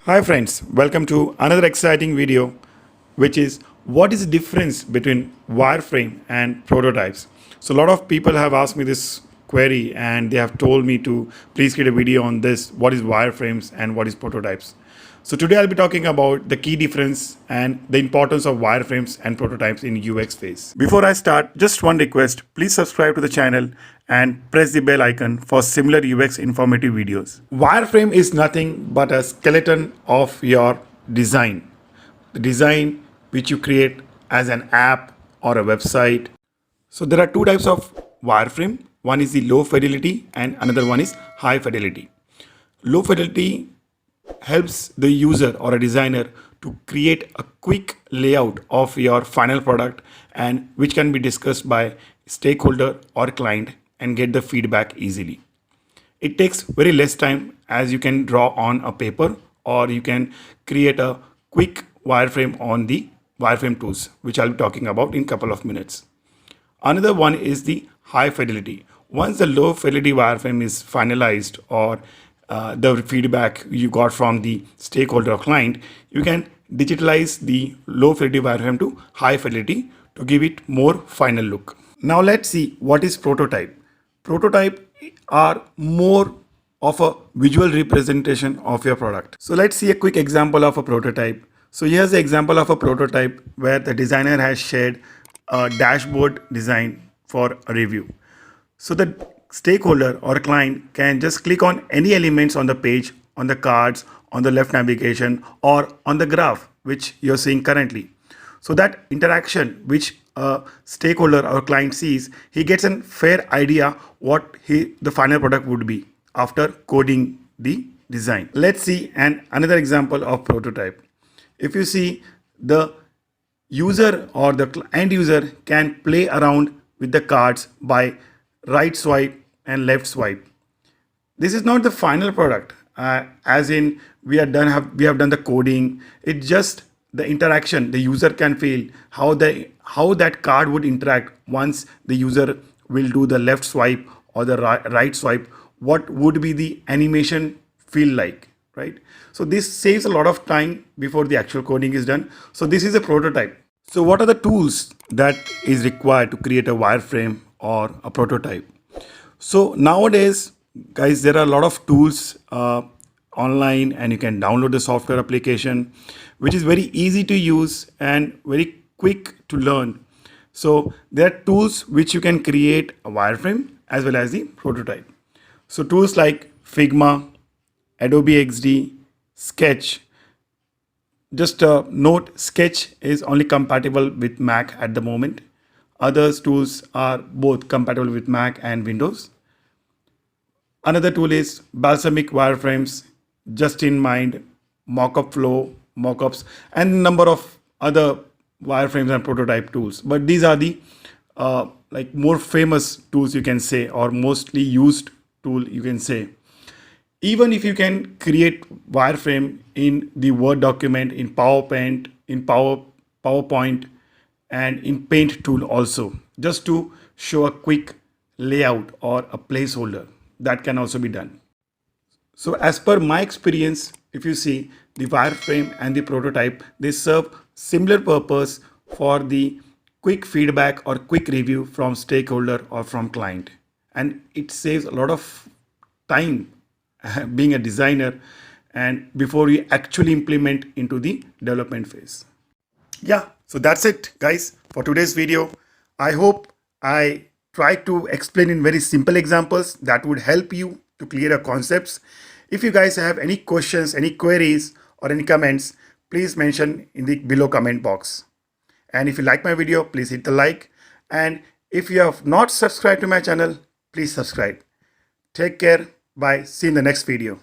Hi friends, welcome to another exciting video, which is what is the difference between wireframe and prototypes. So a lot of people have asked me this query and they have told me to please create a video on this, what is wireframes and what is prototypes. So today I'll be talking about the key difference and the importance of wireframes and prototypes in UX phase. Before I start, just one request, please subscribe to the channel and press the bell icon for similar UX informative videos. Wireframe is nothing but a skeleton of your design. The design which you create as an app or a website. So there are two types of wireframe. One is the low fidelity and another one is high fidelity. Low fidelity helps the user or a designer to create a quick layout of your final product and which can be discussed by stakeholder or client and get the feedback easily. It takes very less time as you can draw on a paper or you can create a quick wireframe on the wireframe tools, which I'll be talking about in a couple of minutes. Another one is the high fidelity. Once the low fidelity wireframe is finalized or the feedback you got from the stakeholder or client, you can digitalize the low fidelity wireframe to high fidelity to give it more final look. Now let's see what is prototype. Prototype are more of a visual representation of your product. So let's see a quick example of a prototype. So here's the example of a prototype where the designer has shared a dashboard design for a review. So the stakeholder or client can just click on any elements on the page, on the cards, on the left navigation or on the graph which you're seeing currently. So that interaction which a stakeholder or client sees, he gets a fair idea what the final product would be after coding the design. Let's see another example of prototype. If you see, the user or the end user can play around with the cards by right swipe and left swipe. This is not the final product, as in we have done the coding. It's just the interaction. The user can feel how that card would interact once the user will do the left swipe or the right swipe. What would be the animation feel like, right? So this saves a lot of time before the actual coding is done. So this is a prototype. So what are the tools that is required to create a wireframe or a prototype? So nowadays, guys, there are a lot of tools online and you can download the software application, which is very easy to use and very quick to learn. So there are tools which you can create a wireframe as well as the prototype. So tools like Figma, Adobe XD, Sketch. Just note, Sketch is only compatible with Mac at the moment. Other tools are both compatible with Mac and Windows. Another tool is Balsamic Wireframes, Just in Mind, Mockup Flow, Mockups, and a number of other wireframes and prototype tools. But these are the like more famous tools you can say, or mostly used tool you can say. Even if you can create wireframe in the Word document, in PowerPoint, PowerPoint, and in Paint tool also, just to show a quick layout or a placeholder, that can also be done. So as per my experience, if you see, the wireframe and the prototype, they serve similar purpose for the quick feedback or quick review from stakeholder or from client. And it saves a lot of time being a designer and before you actually implement into the development phase. Yeah, so that's it, guys, for today's video. I hope I tried to explain in very simple examples that would help you to clear your concepts. If you guys have any questions, any queries or any comments, please mention in the below comment box. And if you like my video, please hit the like. And if you have not subscribed to my channel, please subscribe. Take care. Bye. See you in the next video.